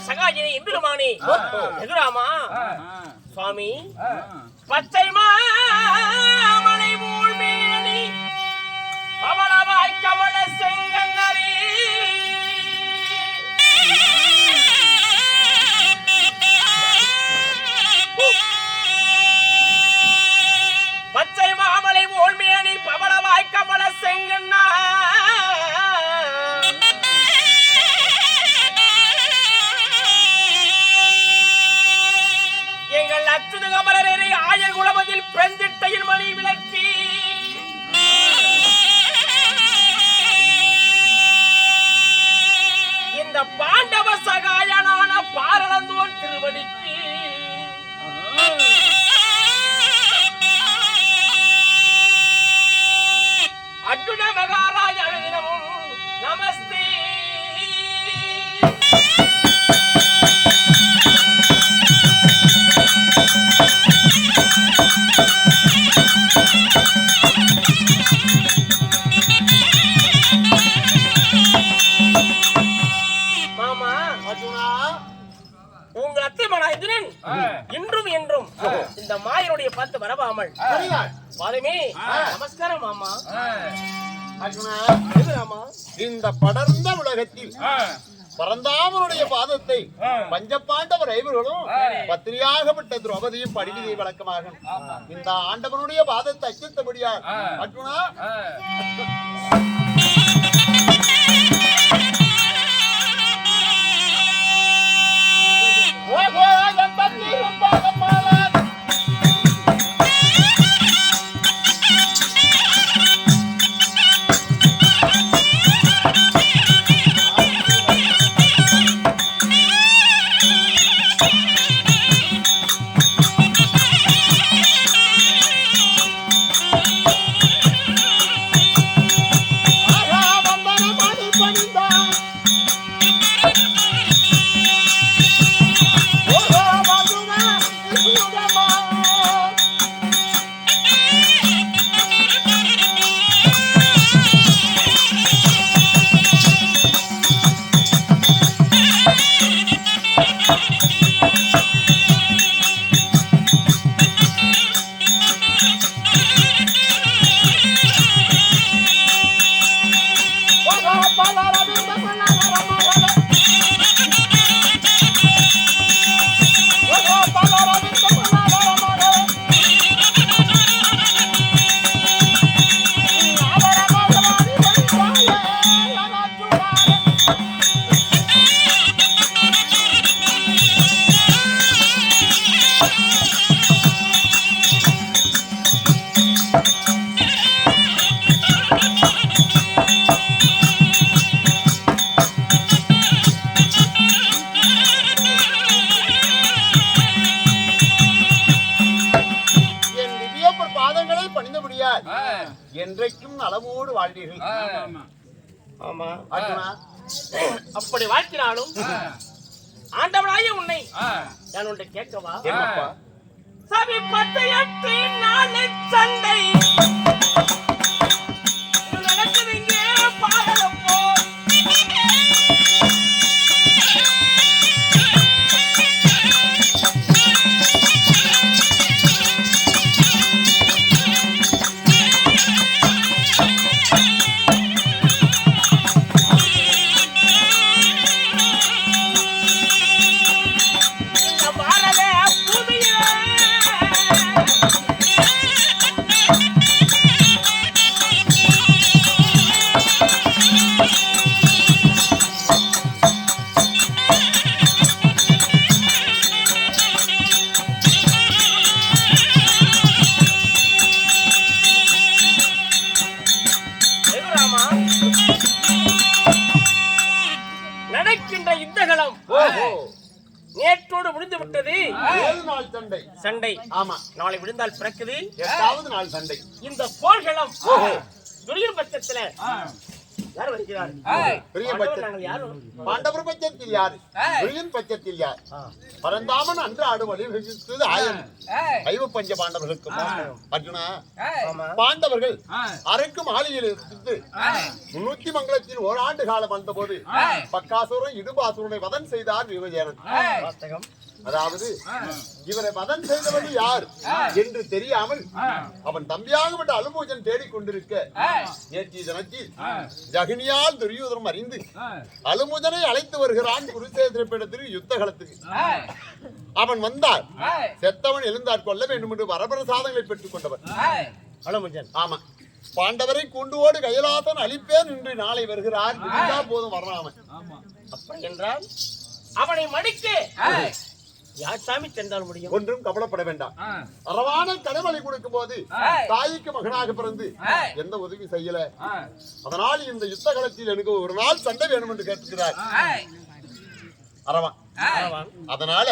சகாயினி எம்பெருமானே எதுராமா சுவாமி பச்சை மாமலை மூழ்மேனி பவளவாய் கமல செங்கன்னரி பச்சை மாமலை மூழ்மேனி பவளவாய் கமல செங்கன்னா எங்கள் அச்சுது கமலரே ஆயர் குலமதில் பெண்திட்டையின் மணி விளக்கி இந்த பாண்டவ சகாயனான பாரளந்தோன் திருவடிக்கு அர்ஜுன மகாராஜ அனுதினமும் நமஸ்தே மாமா அர்ஜுனா உங்கள் அத்திமனாயுதன் இன்றும் என்றும் இந்த மாயனுடைய பார்த்து வரவாமல் பாதமே நமஸ்காரம் மாமா. அர்ஜுனா இந்த படர்ந்த உலகத்தில் பரந்தாமனுடைய பாதத்தை பஞ்சபாண்டவர் ஐவர்களும் பத்திரியாகப்பட்ட திரௌபதியும் படிவிதை வழக்கமாக இந்த ஆண்டவனுடைய பாதத்தை அச்சித்த முடியாது. அர்ஜுனா என்றைக்கும் நலமோடு வாழ்வீர்கள். ஆமா அர்ஜுனா அப்படி வாழ்த்தினாலும் ஆண்டவனாய உன்னை நான் ஒன்றை கேட்கவா? என்னப்பா? சமீபத்தையற்று நாளை சண்டை நடக்குது இங்கே பாரதம் போல் நேற்றோடு முடிந்து விட்டது. 7 நாள் சண்டை. சண்டை ஆமா. நாளை விழுந்தால் பிறக்குது 8வது நாள் சண்டை. இந்த போர்களம் துரியம் பட்சத்துல யார் வருகிறார்? பெரிய பாண்டவர் பட்சம் நாங்கள் யாரும் பாண்டவர் பட்சத்தில் யார்? துரியன் பட்சத்தில் யார்? பரந்தாமன் அன்று ஆடு வழிவகுத்தது ஆயன் ஐவ பஞ்ச பாண்டவர்களுக்கும். அர்ஜுனா, ஆமா பாண்டவர்கள் அரைக்கும் ஆலையில் இருந்து 300 மங்கலத்தில் ஓராண்டு காலம் வந்தபோது பக்காசுரன் இடுபாசுரனை வதம் செய்தார் விவஜேனன். வாஸ்தகம். அதாவது இவரை வதம் செய்தவன் யார் என்று தெரியாமல் அவன் தம்பியாகப்பட்ட அலுமூஜன் தேடிக்கொண்டிருக்க நேற்றைய தினத்தில் ஜகினியால் துரியோதனம் அறிந்து அலுமூஜனை அழைத்து வருகிறான் குருசேத்திரப்பீடத்திற்கு யுத்த களத்துக்கு. அவன் வந்தார், செத்தவன் எழுந்தார் கொள்ள வேண்டும் என்று வரபிரசாதங்களை பெற்றுக் கொண்டவர் அலமுஜன். ஆமா. பாண்டவரை கூண்டுவோடு கைலாசன் அழிப்பேன் என்று நாளை வருகிறார். போதும் வர்றாமன். அப்படி என்றால் அவனை மடிக்க யார் சாமி சென்றால் முடியும்? ஒன்றும் கவலைப்பட வேண்டாம். அறவான கடவுளை கொடுக்கும் போது தாய்க்கு மகனாக பிறந்து எந்த உதவி செய்யல. அதனால் இந்த யுத்த களத்தில் எனக்கு ஒரு நாள் சண்டை வேணும் என்று கேட்டுக்கிறார் அரவான். அதனால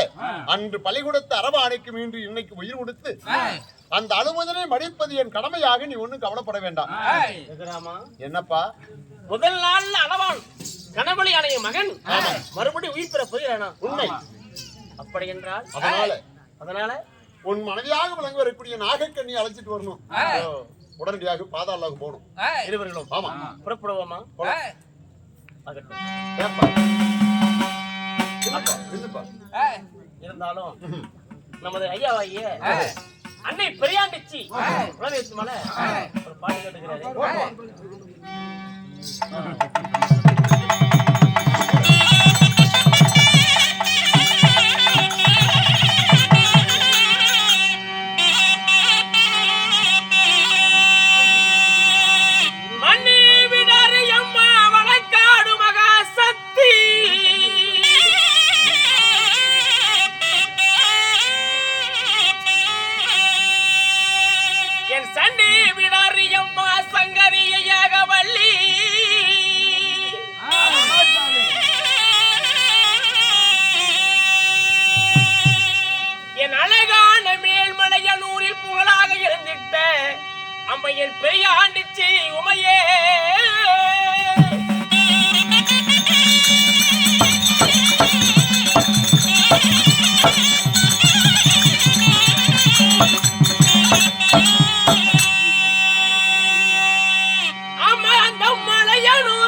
அன்று பலி கொடுத்த அரவானைக்கு மீண்டும் இன்னைக்கு உயிர் கொடுத்து அந்த அனுமதனை மடிப்பது என் கடமையாக. நீ ஒண்ணும் கவலைப்பட வேண்டாம். என்னப்பா? முதல் நாள் அளவான் கணவளி அணைய மகன் மறுபடியும் உயிர் பெற போகிறானா? உண்மை. அப்படி என்றால் அதனால உன் மனைவியாக விளங்க வரக்கூடிய நாகக்கண்ணி அழைச்சிட்டு வரணும். உடனடியாக பாதாளாவுக்கு போகணும் இருவர்களும். ஆமா, புறப்படுவோமா? இருந்தாலும் நமது ஐயாவாகிய அன்னை பெரியாண்டிச்சி உலகத்து மேல ஒரு பாட்டு கேட்டுக்கிறாரு. அம்மையின் பெரியாண்டிச்சி உமையே அம்மா அந்த மலையனூர்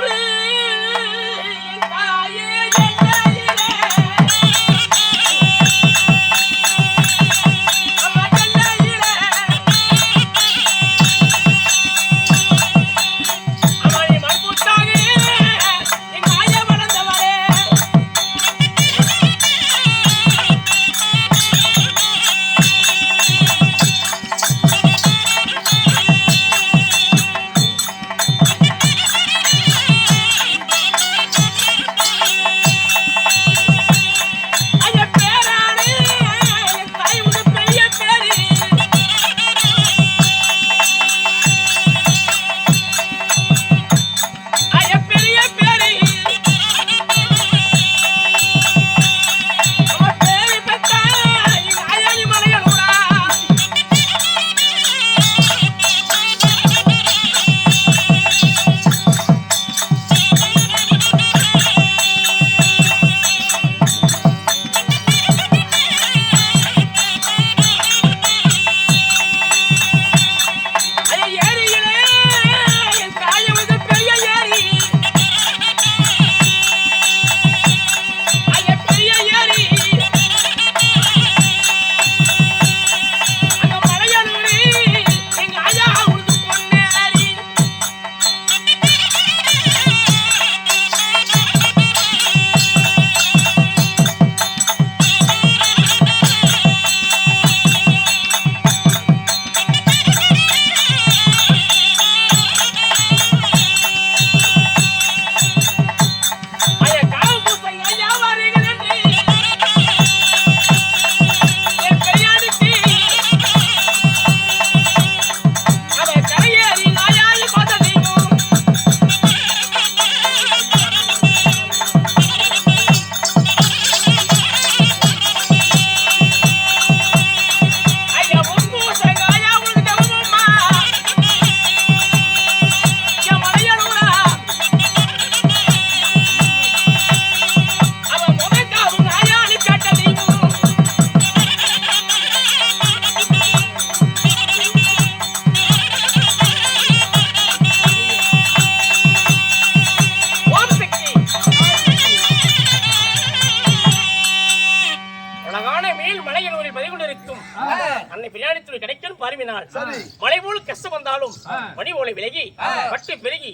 விரும்பினால் மழை போல் கஷ்டம் வந்தாலும் மணி போல விலகி பட்டு பெருகி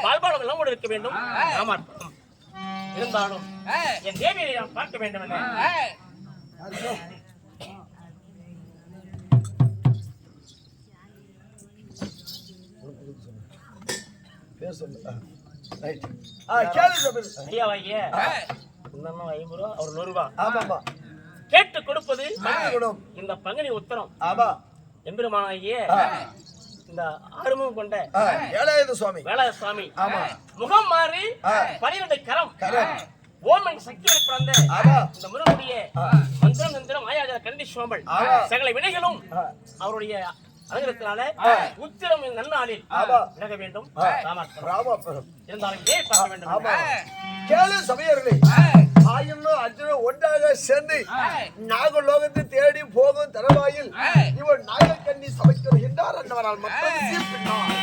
பால்பாலம் எல்லாம் கூட இருக்க வேண்டும். ஆமா, இருந்தாலும் என் தேவியை நான் பார்க்க வேண்டும் என்ற அவர் 100 ரூபாய் கேட்டு கொடுப்பது இந்த பங்குனி உத்தரம். எம்பெருமானாகிய இந்த ஆறுமுகம் கொண்ட வேலாயுத சுவாமி முகம் மாறி 12 கரம் ஓமன் சக்தியை பிறந்த இந்த முருகனுடைய மந்திரம் தந்திரம் மாயாஜால கண்டி சோம்பல் சகல வினைகளும் அவருடைய அனுகிரகத்தினால உத்திரம் நன்னாளில் விலக வேண்டும். இருந்தாலும் இதே பார்க்க வேண்டும். கேளு சமயர்களே, ஆயினும் அர்ஜுனன் ஒன்றாக சேர்ந்து நாகலோகத்தை தேடி போகும் தரவாயில் இவர் நாகக்கண்ணி சமைக்கின்றார் என்றவரால் மக்கள் சீர்பின்னார்.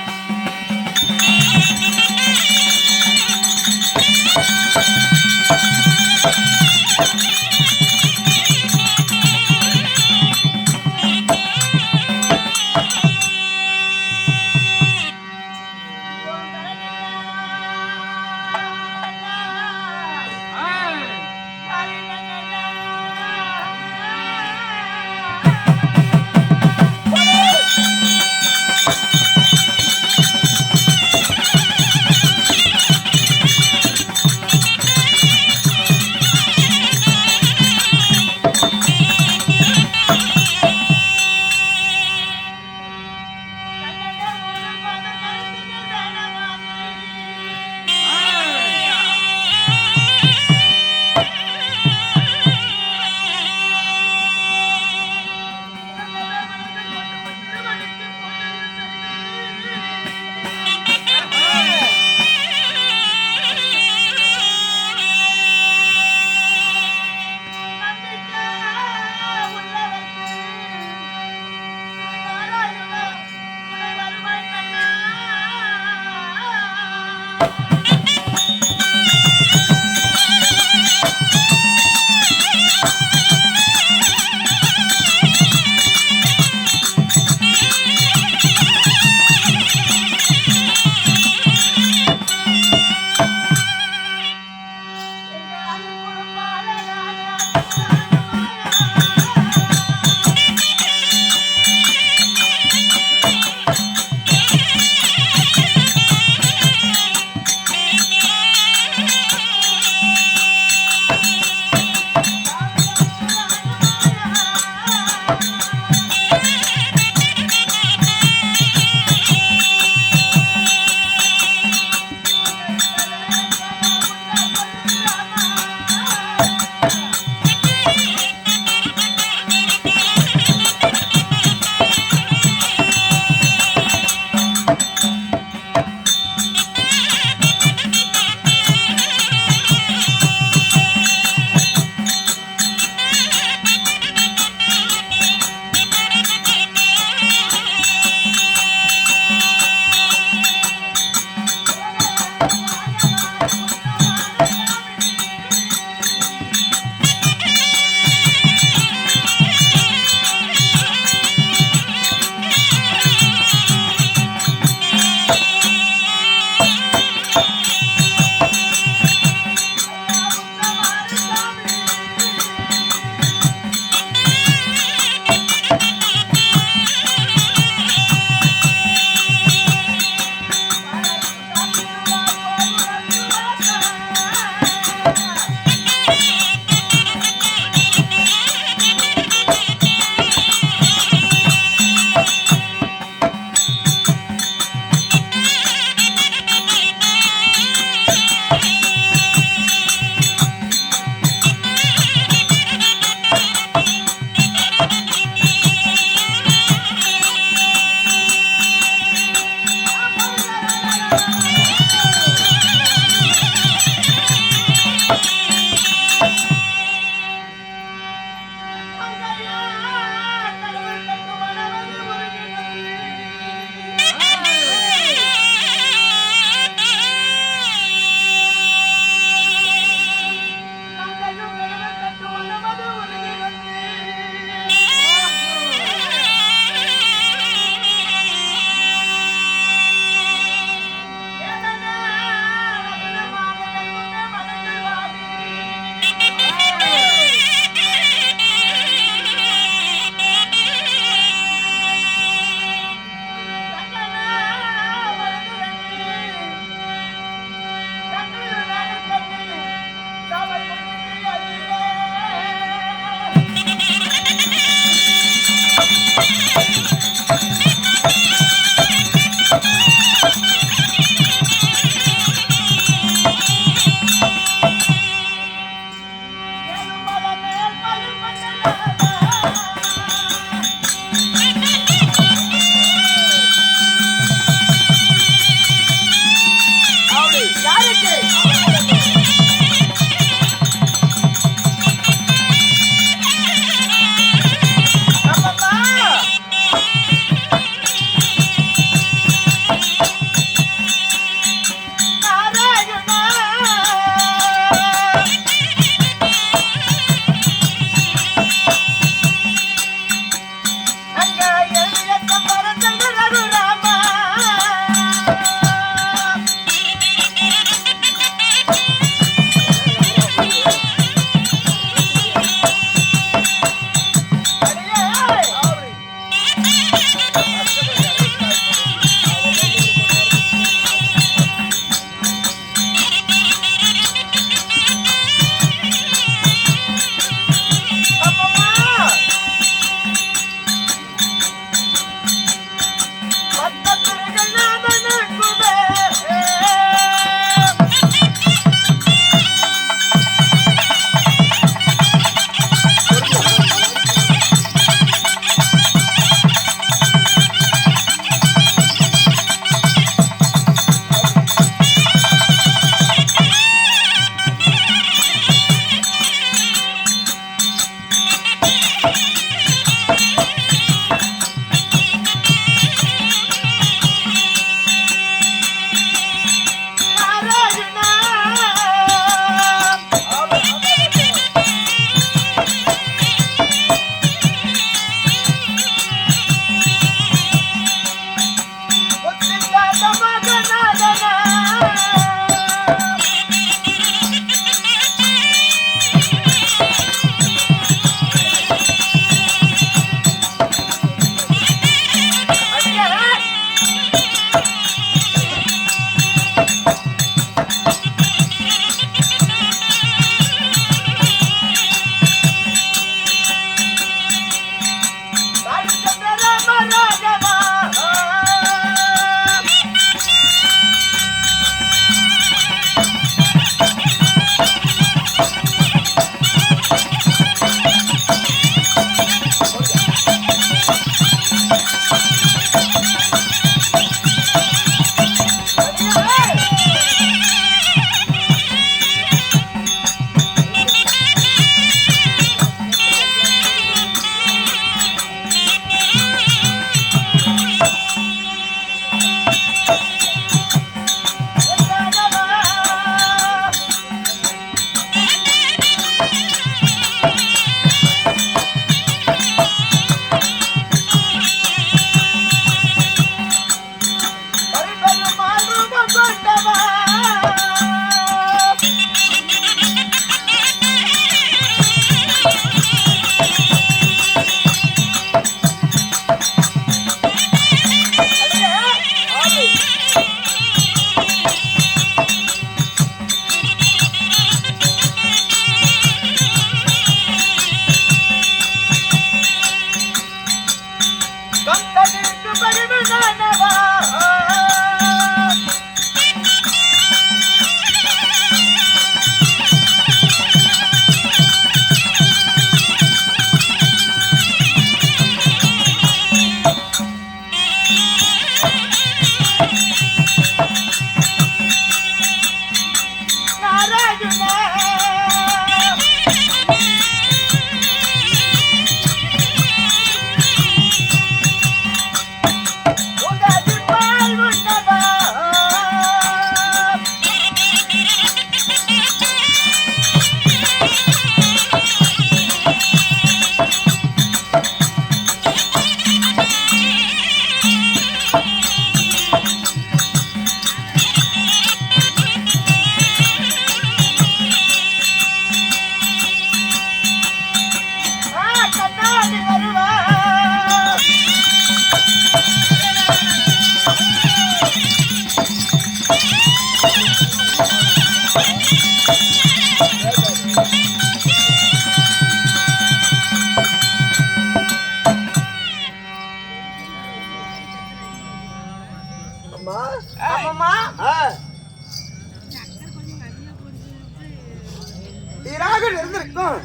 அழகாக இருந்திருக்கும்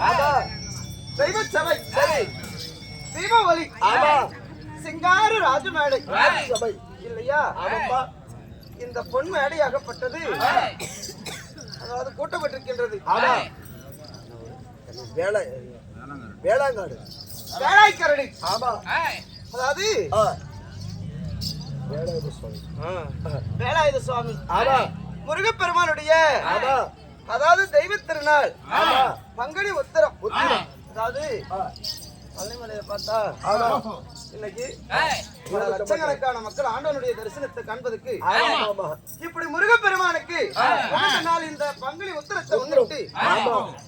தெய்வ சபை சரி தீப ஒளி ஆமா சிங்கார ராஜ மேடை சபை இல்லையா ஆமாப்பா இந்த பொன் மேடையாகப்பட்டது அதாவது கூட்டப்பட்டிருக்கின்றது ஆமா வேலை வேளாங்காடு வேளாய்க்கரடி ஆமா அதாவது வேலாயுத சுவாமி வேலாயுத சுவாமி ஆமா முருகப்பெருமானுடைய ஆமா அதாவது தெய்வ திருநாள் ஆமா பங்குனி உத்திரம் உத்திரம். அதாவது பழனிமலையை பார்த்தா ஆமா இன்னைக்கு பல லட்சக்கணக்கான மக்கள் ஆண்டவனுடைய தரிசனத்தை காண்பதற்கு ஆமா ஆமா இப்படி முருகப்பெருமானுக்கு முதல் நாள் இந்த பங்குனி உத்திரத்தை முன்னிட்டு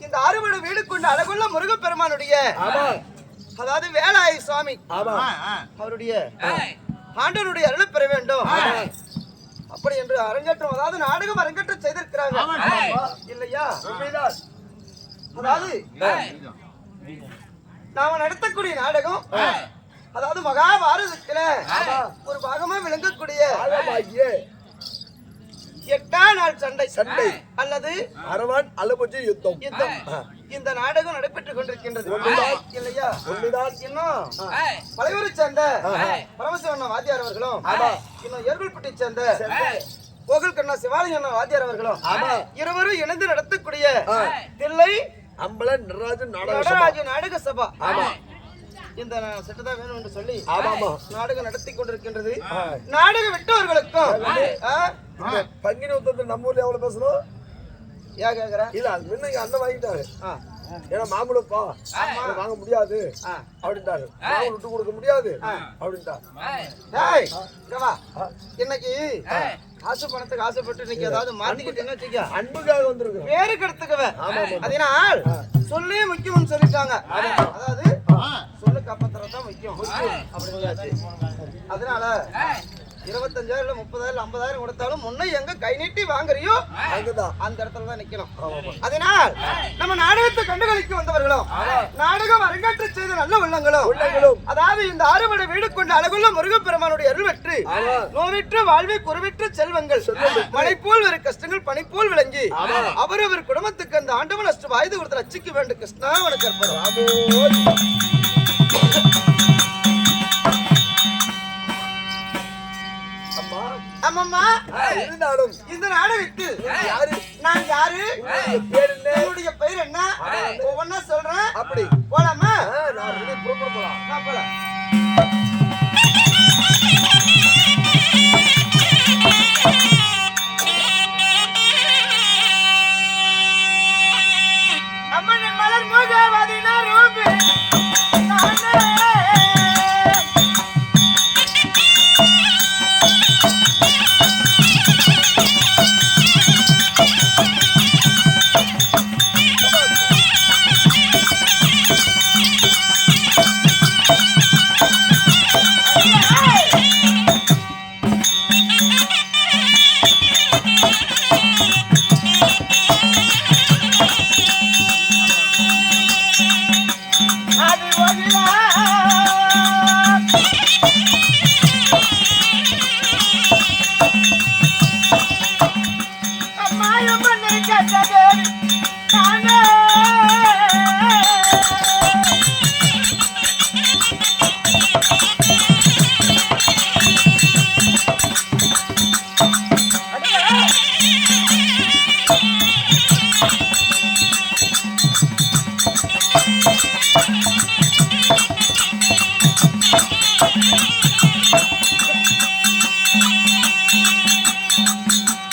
இந்த அறுவடை வீடு கொண்ட அழகுள்ள முருகப்பெருமானுடைய ஆமா அதாவது வேலாயுத சுவாமி ஆமா அவருடைய ஆண்டவனுடைய அருளை பெற வேண்டும் அப்படி என்று அரங்கேற்றம் அதாவது நாடகம் அரங்கேற்றம் செய்திருக்கிறாங்க இல்லையா உண்மைதான் அதாவது நாம நடத்தக்கூடிய நாடகம் அதாவது மகாபாரதத்துல ஒரு பாகமா விளங்கக்கூடிய ஆகமாகிய 8ஆம் நாள் சண்டை சண்டை. அல்லது அரவான் அளபுஜி யுத்தம் யுத்தம் இந்த நாடகம் நடைபெற்றுக் கொண்டிருக்கின்றது இல்லையா உண்மைதான் இன்னும் பழையூரை சேர்ந்த பரமசிவண்ண வாத்தியார் அவர்களும் இன்னும் ஏர்குல்பட்டியை சேர்ந்த கோகுல் கண்ணா சிவாலயம் வாத்தியார் அவர்களும் இருவரும் இணைந்து நடத்தக்கூடிய தில்லை அம்பலன் நடராஜன் நடராஜ நாடக சபா இந்த செட்டு தான் வேணும் என்று சொல்லி நாடகம் நடத்தி கொண்டிருக்கின்றது நாடகம் விட்டவர்களுக்கும் பங்கினி உத்தரத்தில் நம்ம ஊர்ல எவ்வளவு பேசணும் ஏன் கேக்குற இல்ல அது முன்ன எங்க அண்ணன் வாங்கிட்டாரு ஏன்னா மாம்பழப்பா வாங்க முடியாது அப்படின்ட்டாரு மாம்பழம் விட்டு கொடுக்க முடியாது அப்படின்ட்டாரு இன்னைக்கு காசு பணத்துக்கு ஆசைப்பட்டு இன்னைக்கு ஏதாவது மாத்திக்கிட்டேன்னு வச்சுக்க அன்புக்காக வந்திருக்கு வேறு கெடுத்துக்குவ அதனால் சொல்லே முக்கியம்னு சொல்லிட்டாங்க அதாவது சொல்லு காப்பாத்துறதுதான் முக்கியம் அப்படிங்கிறாச்சு அதனால 25,000 இல்ல 30,000 50,000 கொடுத்தாலும் முன்ன எங்க கை நீட்டி வாங்குறியோ அங்கதான் அந்த இடத்துல தான் நிக்கணும் அதனால் நம்ம நாடகத்தை கண்டுகளிக்க வந்தவர்களும் நாடகம் அரங்கேற்ற செய்த நல்ல உள்ளங்களும் அதாவது இந்த அறுவடை வீடு கொண்ட அழகுள்ள முருகப்பெருமானுடைய அருள் பெற்று நோவிற்று வாழ்வை குறைவிற்று செல்வங்கள் மழை போல் வேறு கஷ்டங்கள் பனி போல் விளங்கி அவரவர் குடும்பத்துக்கு அந்த ஆண்டவன் அஷ்ட வாய்து கொடுத்து ரட்சிக்க வேண்டும் கிருஷ்ணா உனக்கு அர்ப்பணம் அம்மம்மா இருந்தாலும் இந்த நாடகத்தில் யாரு நான் யாரு பேர் என்ன என்னுடைய பெயர் என்ன ஒவ்வொன்னா சொல்றேன் அப்படி போலாமா நான் புறப்பட போலாம் அம்மன் மலர் முகவதி நரூபி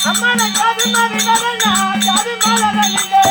அம்மன காது மதி மதனா காது மலரலிலே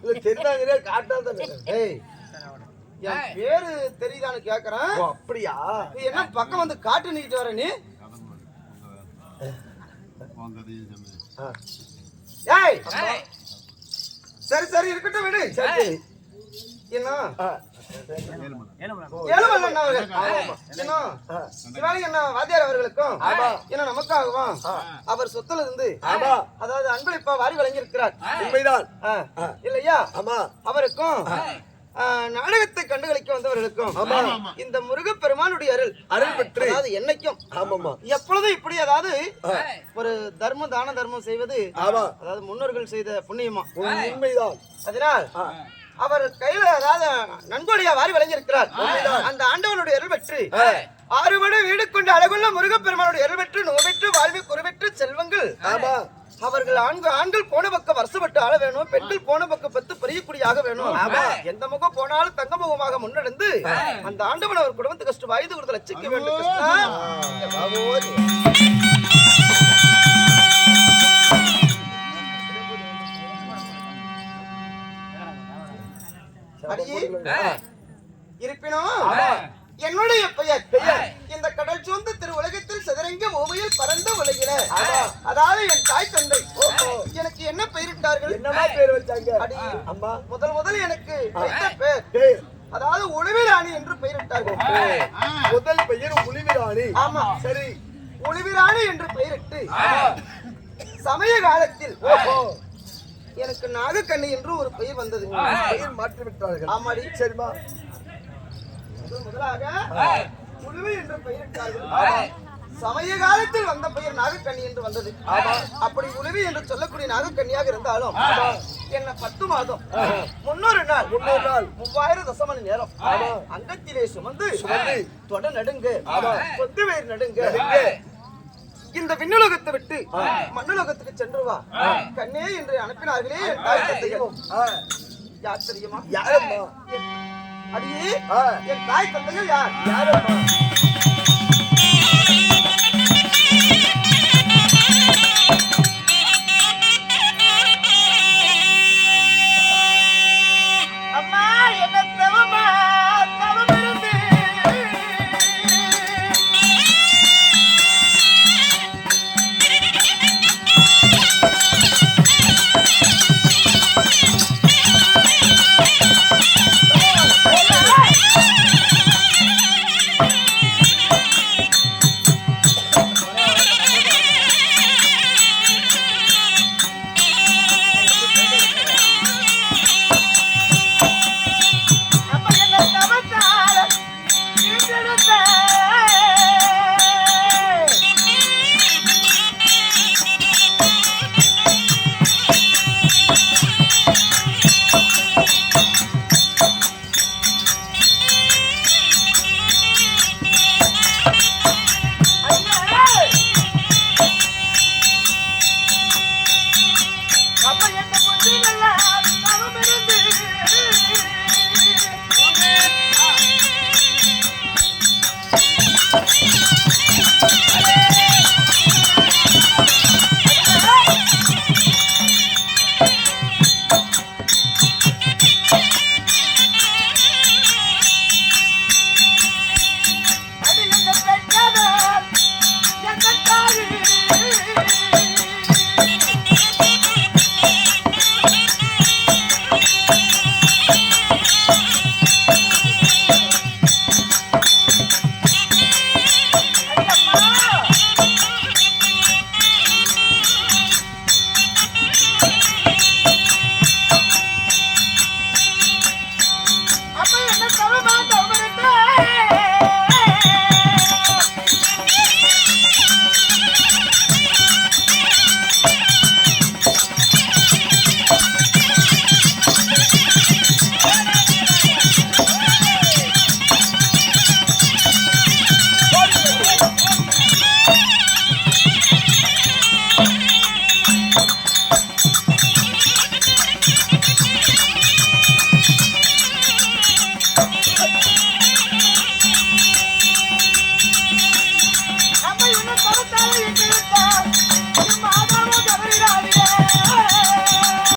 இல்ல தெரிந்தாங்கறே காட்டாத. ஏய் என் பேரு தெரியுதான்னு கேக்குறேன். ஓ அப்படியா? நீ என்ன பக்கம் வந்து காட்டு நீக்கிட்டு வர நீ? ஆ. ஏய் சரி சரி இருக்கட்டும் விடு. சரி. என்ன ஆ. ஏழுமல்லன் அவர்கள் என்ன சிவாலி என்ன வாத்தியார் அவர்களுக்கும் என்ன நமக்காகவும் அவர் சொத்துல இருந்து அதாவது அன்பளிப்பா வாரி வழங்கி இருக்கிறார். உண்மைதான். இல்லையா? ஆமா. அவருக்கும் நாடகத்தை கண்டுகளிக்க வந்தவர்களுக்கும் இந்த முருகப்பெருமானுடைய அருள் பெற்று அதாவது என்னைக்கும் ஆமாமா எப்பொழுதும் இப்படி அதாவது ஒரு தர்மம் தான தர்மம் செய்வது ஆமா அதாவது முன்னோர்கள் செய்த புண்ணியமா. உண்மைதான். அதனால் அவர் கையில அதாவது நன்கொடையா வாரி வழங்கியிருக்கிறார். அந்த ஆண்டவனுடைய அருள் பெற்று ஆறுபடை வீடு கொண்டு அழகுள்ள முருகப்பெருமானுடைய அருள் பெற்று நோபெற்று வாழ்வி குறைவெற்று செல்வங்கள் அவர்கள் ஆண்கள் போன பக்கம் வருஷப்பட்டு ஆள வேணும், பெண்கள் போன பக்கம் பத்து பெரியக்குடியாக வேணும். எந்த முகம் போனாலும் தங்க முகமாக முன்னெடுந்து அந்த ஆண்டவன் அவர் குடும்பத்து கஷ்டம் வாய்ந்து கொடுத்து லட்சிக்க வேண்டும். இருப்பினும் என்னுடைய பெயர் இந்த கடல் சூழ்ந்த திரு உலகத்தில் சிதறங்க பூமியில் பரந்த உலகில அதாவது என் தாய் தந்தை எனக்கு என்ன பெயரிட்டார்கள்? என்னமா பேர் வச்சாங்க? அடி அம்மா முதல் எனக்கு வைத்த பேர் அதாவது ஒளிவிராணி என்று பெயரிட்டார்கள். முதல் பெயர் ஒளிவிராணி. ஆமா சரி. ஒளிவிராணி என்று பெயரிட்டு சமய காலத்தில் எனக்கு நாகக்கண்ணி என்று ஒரு பெயர் வந்தது. பெயர் மாற்றி விட்டார்கள். ஆமாடி. சரிமா. முதலாக உழுவி என்று பெயரிட்டார்கள். சமய காலத்தில் வந்த பெயர் நாகக்கண்ணி என்று வந்தது. அப்படி உழுவி என்று சொல்லக்கூடிய நாகக்கண்ணியாக இருந்தாலும் என்ன 10 மாதம் 300 நாள் 3000 தசமணி நேரம் அங்கத்திலே சுமந்து தொட நடுங்க கொத்து வேர் நடுங்க இந்த விண்ணுலகத்தை விட்டு மண்ணுலகத்துக்கு சென்று வா கண்ணே என்று அனுப்பினார்களே என் தாய் தந்தைகள். யார் தெரியுமா? யாரம்மா? அடியே என் தாய் தந்தைகள் யார்? யாரம்மா? அம்மா என்ன தவமா